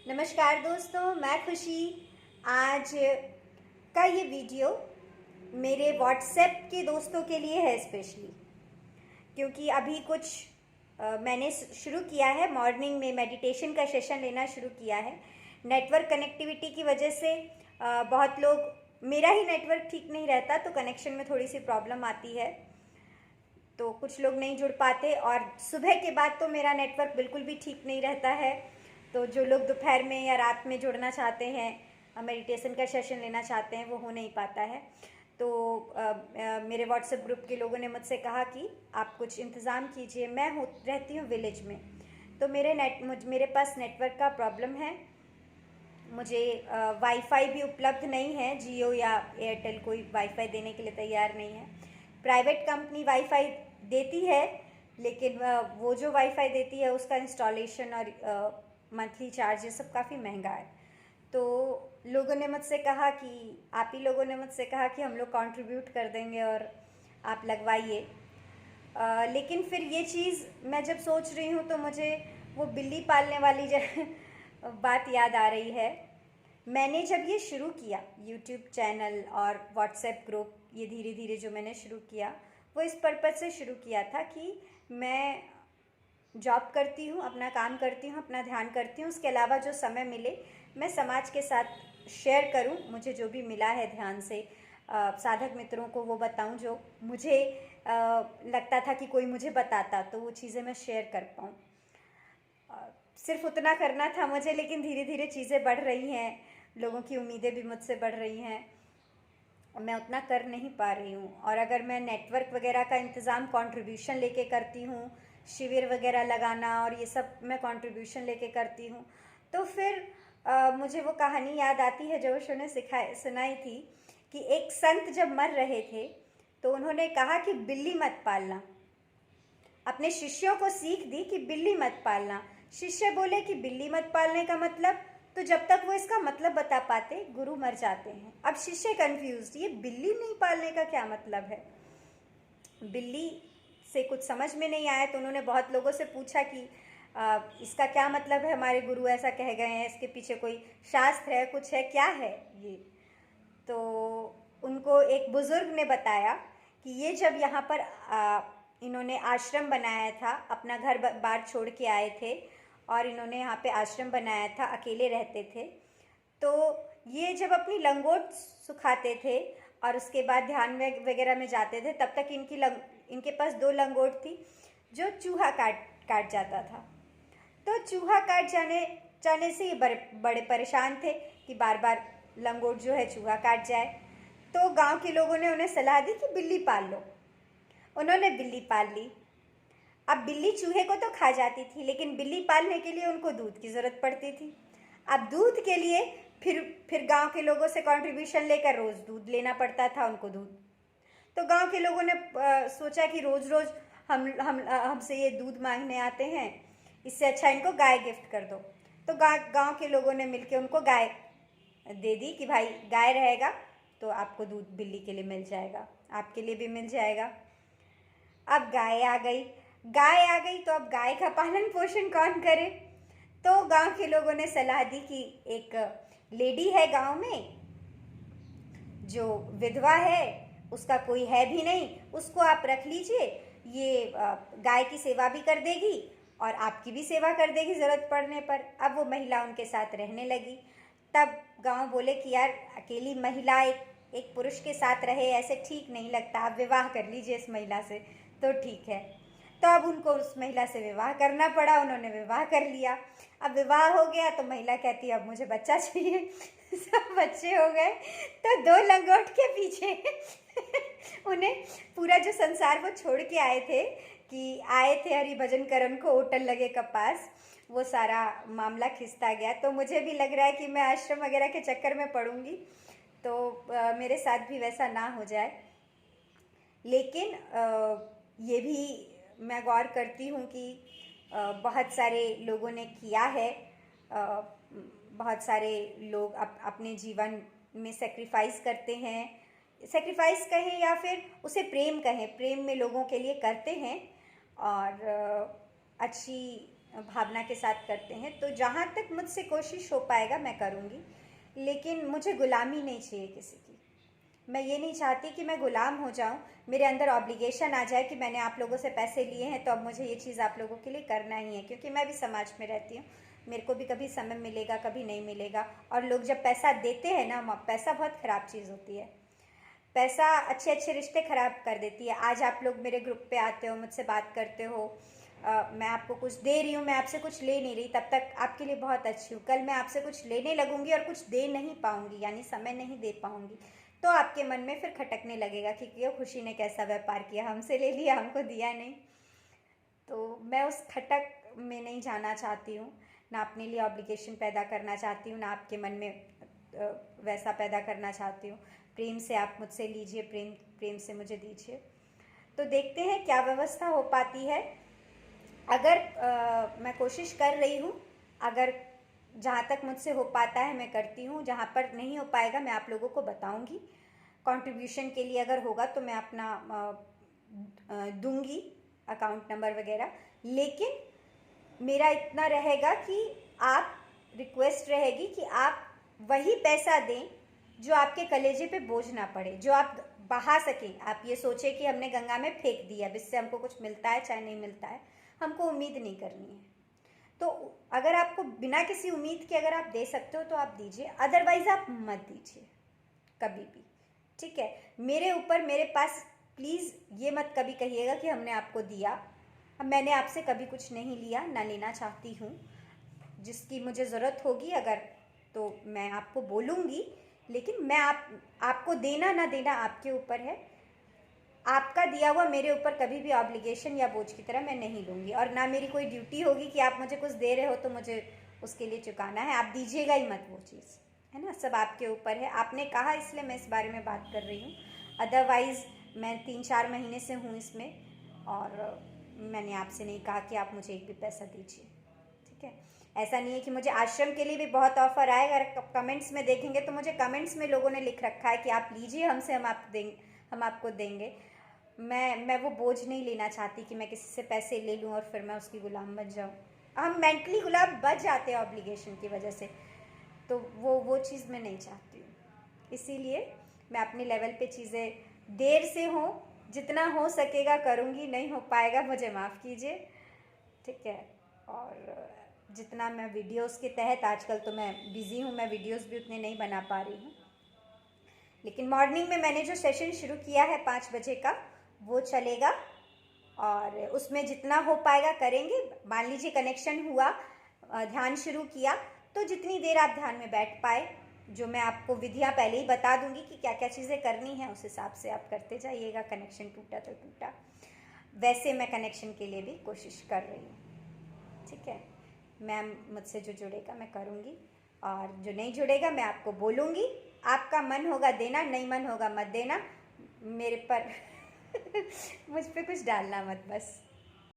नमस्कार दोस्तों, मैं खुशी। आज का ये वीडियो मेरे व्हाट्सएप के दोस्तों के लिए है स्पेशली, क्योंकि अभी कुछ मैंने शुरू किया है। मॉर्निंग में मेडिटेशन का सेशन लेना शुरू किया है। नेटवर्क कनेक्टिविटी की वजह से बहुत लोग, मेरा ही नेटवर्क ठीक नहीं रहता तो कनेक्शन में थोड़ी सी प्रॉब्लम आती है, तो कुछ लोग नहीं जुड़ पाते। और सुबह के बाद तो मेरा नेटवर्क बिल्कुल भी ठीक नहीं रहता है, तो जो लोग दोपहर में या रात में जुड़ना चाहते हैं, मेडिटेशन का सेशन लेना चाहते हैं, वो हो नहीं पाता है। तो मेरे व्हाट्सएप ग्रुप के लोगों ने मुझसे कहा कि आप कुछ इंतज़ाम कीजिए। मैं रहती हूँ विलेज में, तो मेरे पास नेटवर्क का प्रॉब्लम है। मुझे वाईफाई भी उपलब्ध नहीं है। जियो या एयरटेल कोई वाईफाई देने के लिए तैयार नहीं है। प्राइवेट कंपनी वाईफाई देती है, लेकिन वो जो वाईफाई देती है उसका इंस्टॉलेशन और मंथली चार्ज ये सब काफ़ी महंगा है। तो लोगों ने मुझसे कहा कि आप ही लोगों ने मुझसे कहा कि हम लोग कंट्रीब्यूट कर देंगे और आप लगवाइए। लेकिन फिर ये चीज़ मैं जब सोच रही हूँ तो मुझे वो बिल्ली पालने वाली बात याद आ रही है। मैंने जब ये शुरू किया यूट्यूब चैनल और व्हाट्सएप ग्रुप, ये धीरे धीरे जो मैंने शुरू किया वो इस पर्पज़ से शुरू किया था कि मैं जॉब करती हूँ, अपना काम करती हूँ, अपना ध्यान करती हूँ, उसके अलावा जो समय मिले मैं समाज के साथ शेयर करूँ। मुझे जो भी मिला है ध्यान से साधक मित्रों को वो बताऊँ जो मुझे लगता था कि कोई मुझे बताता, तो वो चीज़ें मैं शेयर कर पाऊँ। सिर्फ उतना करना था मुझे, लेकिन धीरे धीरे चीज़ें बढ़ रही हैं, लोगों की उम्मीदें भी मुझसे बढ़ रही हैं, मैं उतना कर नहीं पा रही हूँ। और अगर मैं नेटवर्क वगैरह का इंतज़ाम कंट्रीब्यूशन लेके करती हूँ, शिविर वगैरह लगाना और ये सब मैं कंट्रीब्यूशन लेके करती हूँ, तो फिर मुझे वो कहानी याद आती है जो उन्होंने सुनाई थी कि एक संत जब मर रहे थे तो उन्होंने कहा कि बिल्ली मत पालना। अपने शिष्यों को सीख दी कि बिल्ली मत पालना। शिष्य बोले कि बिल्ली मत पालने का मतलब, तो जब तक वो इसका मतलब बता पाते गुरु मर जाते हैं। अब शिष्य कंफ्यूज, ये बिल्ली नहीं पालने का क्या मतलब है। बिल्ली से कुछ समझ में नहीं आया, तो उन्होंने बहुत लोगों से पूछा कि इसका क्या मतलब है, हमारे गुरु ऐसा कह गए हैं, इसके पीछे कोई शास्त्र है, कुछ है, क्या है ये। तो उनको एक बुजुर्ग ने बताया कि ये जब यहाँ पर इन्होंने आश्रम बनाया था, अपना घर बार छोड़ के आए थे और इन्होंने यहाँ पे आश्रम बनाया था, अकेले रहते थे। तो ये जब अपनी लंगोट सुखाते थे और उसके बाद ध्यान वगैरह में जाते थे, तब तक इनके पास 2 लंगोट थी जो चूहा काट जाता था। तो चूहा काट जाने से ये बड़े परेशान थे कि बार बार लंगोट जो है चूहा काट जाए। तो गांव के लोगों ने उन्हें सलाह दी कि बिल्ली पाल लो। उन्होंने बिल्ली पाल ली। अब बिल्ली चूहे को तो खा जाती थी, लेकिन बिल्ली पालने के लिए उनको दूध की ज़रूरत पड़ती थी। अब दूध के लिए फिर गांव के लोगों से कंट्रीब्यूशन लेकर रोज़ दूध लेना पड़ता था उनको दूध। तो गांव के लोगों ने सोचा कि रोज़ रोज़ हमसे ये दूध मांगने आते हैं, इससे अच्छा इनको गाय गिफ्ट कर दो। तो गांव के लोगों ने मिलकर उनको गाय दे दी कि भाई गाय रहेगा तो आपको दूध बिल्ली के लिए मिल जाएगा, आपके लिए भी मिल जाएगा। अब गाय आ गई तो अब गाय का पालन पोषण कौन करे। तो गांव के लोगों ने सलाह दी कि एक लेडी है गांव में जो विधवा है, उसका कोई है भी नहीं, उसको आप रख लीजिए, ये गाय की सेवा भी कर देगी और आपकी भी सेवा कर देगी ज़रूरत पड़ने पर। अब वो महिला उनके साथ रहने लगी। तब गांव बोले कि यार अकेली महिला एक पुरुष के साथ रहे, ऐसे ठीक नहीं लगता, आप विवाह कर लीजिए इस महिला से। तो ठीक है, तो अब उनको उस महिला से विवाह करना पड़ा। उन्होंने विवाह कर लिया। अब विवाह हो गया तो महिला कहती है अब मुझे बच्चा चाहिए। सब बच्चे हो गए तो 2 लंगोट के पीछे उन्हें पूरा जो संसार वो छोड़ के आए थे, कि आए थे हरिभजन करन को होटल लगे कपास, वो सारा मामला खिसता गया। तो मुझे भी लग रहा है कि मैं आश्रम वगैरह के चक्कर में पड़ूंगी, तो मेरे साथ भी वैसा ना हो जाए। लेकिन ये भी मैं गौर करती हूँ कि बहुत सारे लोगों ने किया है। बहुत सारे लोग अपने जीवन में सेक्रीफाइस करते हैं, सेक्रीफाइस कहें या फिर उसे प्रेम कहें, प्रेम में लोगों के लिए करते हैं और अच्छी भावना के साथ करते हैं। तो जहाँ तक मुझसे कोशिश हो पाएगा मैं करूँगी, लेकिन मुझे गुलामी नहीं चाहिए किसी की। मैं ये नहीं चाहती कि मैं गुलाम हो जाऊं, मेरे अंदर ऑब्लिगेशन आ जाए कि मैंने आप लोगों से पैसे लिए हैं तो अब मुझे ये चीज़ आप लोगों के लिए करना ही है। क्योंकि मैं भी समाज में रहती हूँ, मेरे को भी कभी समय मिलेगा, कभी नहीं मिलेगा। और लोग जब पैसा देते हैं ना, पैसा बहुत ख़राब चीज़ होती है। पैसा अच्छे अच्छे रिश्ते ख़राब कर देती है। आज आप लोग मेरे ग्रुप पे आते हो, मुझसे बात करते हो, मैं आपको कुछ दे रही हूँ, मैं आपसे कुछ ले नहीं रही, तब तक आपके लिए बहुत अच्छी हूँ। कल मैं आपसे कुछ लेने लगूंगी और कुछ दे नहीं पाऊंगी, यानी समय नहीं दे पाऊंगी, तो आपके मन में फिर खटकने लगेगा कि ये खुशी ने कैसा व्यापार किया, हमसे ले लिया, हमको दिया नहीं। तो मैं उस खटक में नहीं जाना चाहती हूँ, ना अपने लिए ऑब्लिगेशन पैदा करना चाहती हूँ, ना आपके मन में वैसा पैदा करना चाहती हूँ। प्रेम से आप मुझसे लीजिए, प्रेम से मुझे दीजिए। तो देखते हैं क्या व्यवस्था हो पाती है। अगर मैं कोशिश कर रही हूँ, अगर जहाँ तक मुझसे हो पाता है मैं करती हूँ, जहाँ पर नहीं हो पाएगा मैं आप लोगों को बताऊँगी। कंट्रीब्यूशन के लिए अगर होगा तो मैं अपना दूंगी अकाउंट नंबर वगैरह, लेकिन मेरा इतना रहेगा कि आप, रिक्वेस्ट रहेगी कि आप वही पैसा दें जो आपके कलेजे पे बोझ ना पड़े, जो आप बहा सकें। आप ये सोचें कि हमने गंगा में फेंक दिया, इससे हमको कुछ मिलता है चाहे नहीं मिलता है, हमको उम्मीद नहीं करनी है। तो अगर आपको बिना किसी उम्मीद के अगर आप दे सकते हो तो आप दीजिए, अदरवाइज आप मत दीजिए कभी भी, ठीक है। मेरे ऊपर, मेरे पास प्लीज़ ये मत कभी कहिएगा कि हमने आपको दिया। मैंने आपसे कभी कुछ नहीं लिया, ना लेना चाहती हूँ। जिसकी मुझे ज़रूरत होगी अगर, तो मैं आपको बोलूँगी, लेकिन मैं आपको देना ना देना आपके ऊपर है। आपका दिया हुआ मेरे ऊपर कभी भी ऑब्लिगेशन या बोझ की तरह मैं नहीं लूँगी, और ना मेरी कोई ड्यूटी होगी कि आप मुझे कुछ दे रहे हो तो मुझे उसके लिए चुकाना है। आप दीजिएगा ही मत वो चीज़, है ना। सब आपके ऊपर है, आपने कहा इसलिए मैं इस बारे में बात कर रही हूँ। अदरवाइज़ मैं 3-4 महीने से हूँ इसमें, और मैंने आपसे नहीं कहा कि आप मुझे एक भी पैसा दीजिए, ठीक है। ऐसा नहीं है कि मुझे आश्रम के लिए भी बहुत ऑफ़र आए। अगर कमेंट्स में देखेंगे तो मुझे कमेंट्स में लोगों ने लिख रखा है कि आप लीजिए हमसे, हम आपको देंगे। मैं वो बोझ नहीं लेना चाहती कि मैं किसी से पैसे ले लूँ और फिर मैं उसकी गुलाम बन जाऊँ। हम मेंटली गुलाम बच जाते हैं ऑब्लिगेशन की वजह से, तो वो चीज़ मैं नहीं चाहती हूँ। इसीलिए मैं अपने लेवल पे चीज़ें देर से हो, जितना हो सकेगा करूँगी, नहीं हो पाएगा मुझे माफ़ कीजिए, ठीक है। और जितना मैं वीडियोस के तहत, आजकल तो मैं बिज़ी हूँ, मैं वीडियोस भी उतने नहीं बना पा रही हूँ, लेकिन मॉर्निंग में मैंने जो सेशन शुरू किया है 5 बजे का, वो चलेगा, और उसमें जितना हो पाएगा करेंगे। मान लीजिए कनेक्शन हुआ, ध्यान शुरू किया, तो जितनी देर आप ध्यान में बैठ पाए, जो मैं आपको विधियाँ पहले ही बता दूंगी कि क्या क्या चीज़ें करनी है, उस हिसाब से आप करते जाइएगा। कनेक्शन टूटा तो टूटा, वैसे मैं कनेक्शन के लिए भी कोशिश कर रही हूँ, ठीक है। मैम मुझसे जो जुड़ेगा मैं करूँगी, और जो नहीं जुड़ेगा मैं आपको बोलूँगी। आपका मन होगा देना, नहीं मन होगा मत देना, मेरे पर मुझ पे कुछ डालना मत बस।